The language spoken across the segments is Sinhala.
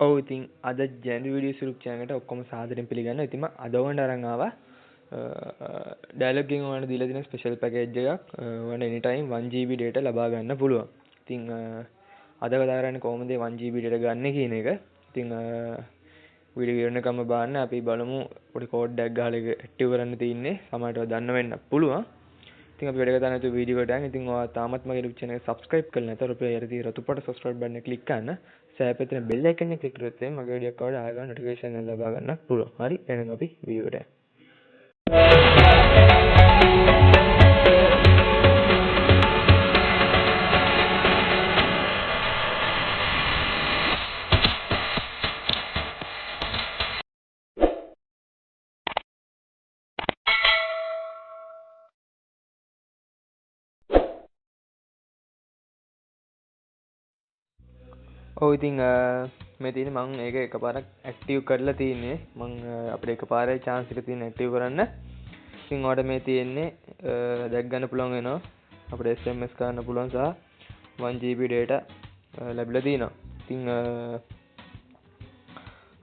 ඔව් ඉතින් අද ජැන්ඩි වීඩියෝස් YouTube channel එකට ඔක්කොම සාදරයෙන් පිළිගන්නවා. ඉතින් මම අද ඔයගොල්ලන්ට අරන් ආවා ඩයලොග් එකෙන් ඔයාලට දීලා තියෙන ස්පෙෂල් පැකේජ් එකක්. ඔයාලට එනි ටයිම් 1GB data ලබා ගන්න පුළුවන්. ඉතින් අද කතා කරන්නේ කොහොමද 1GB data ගන්න කියන එක. ඉතින් වීඩියෝ ඉවරනකම් බලන්න. අපි බලමු පොඩි කෝඩ් එකක් ගහලා ඒක ඇක්ටිව් කරන්න තියෙන්නේ. සමහරට දන්න වෙන්න පුළුවන්. ඉතින් අපි වැඩ කරන තු වීඩියෝ එකට යන්න. ඉතින් ඔයා තාමත් මගේ YouTube channel එක subscribe කරලා නැත්නම් ඔපේ යට තියෙන රතු පාට subscribe button එක click කරන්න. සෑපෙතන bell icon එක click කරොත් මගේ වීඩියෝ එකවල ආගම notification එක ලබා ගන්න පුළුවන්. හරි එහෙනම් අපි වීඩියෝ එකට යමු. ඔව් ඉතින් මේ තියෙන්නේ මම ඒක එකපාරක් ඇක්ටිව් කරලා තියෙන්නේ. මම අපිට එකපාරේ chance එක තියෙන ඇක්ටිව් කරන්න. ඉතින් ඔයාලට මේ තියෙන්නේ දැක් ගන්න පුළුවන් වෙනවා. අපිට SMS කරන්න පුළුවන් සහ 1GB data ලැබිලා තියෙනවා. ඉතින්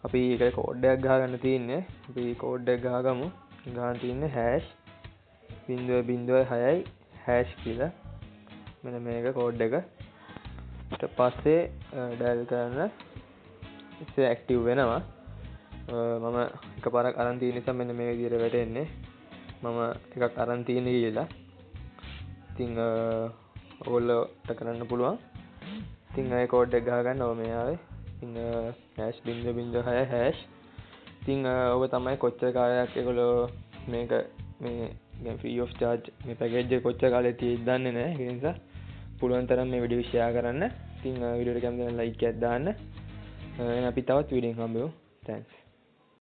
අපි ඒකට කෝඩ් එකක් ගහගන්න තියෙන්නේ. අපි කෝඩ් එක ගහගමු. ගහන්න තියෙන්නේ #0.6 කියලා. මෙන්න මේක කෝඩ් එක. ඊට පස්සේ ඩයල් කරන ඉතින් ඇක්ටිව් වෙනවා. මම එකපාරක් අරන් තියෙන නිසා මෙන්න මේ විදිහට වැටෙන්නේ. මම එකක් අරන් තියෙන්නේ කියලා. ඉතින් ඔයගොල්ලෝට කරන්න පුළුවන්. ඉතින් ඒ කෝඩ් එක ගහගන්න ඕම මේ ආවේ. ඉතින් #0.6#. ඉතින් ඔබ තමයි කොච්චර කාලයක් ඒගොල්ලෝ මේක මේ free of charge මේ පැකේජ් එක කොච්චර කාලෙක තියෙයිද දන්නේ නැහැ. ඒ නිසා පුළුවන් තරම් මේ වීඩියෝ ෂෙයා කරන්න. ඉතින් වීඩියෝ එක කැමති නම් ලයික් එකක් දාන්න. එහෙනම් අපි තවත් වීඩියෝ එකක් හම්බෙමු. thanks.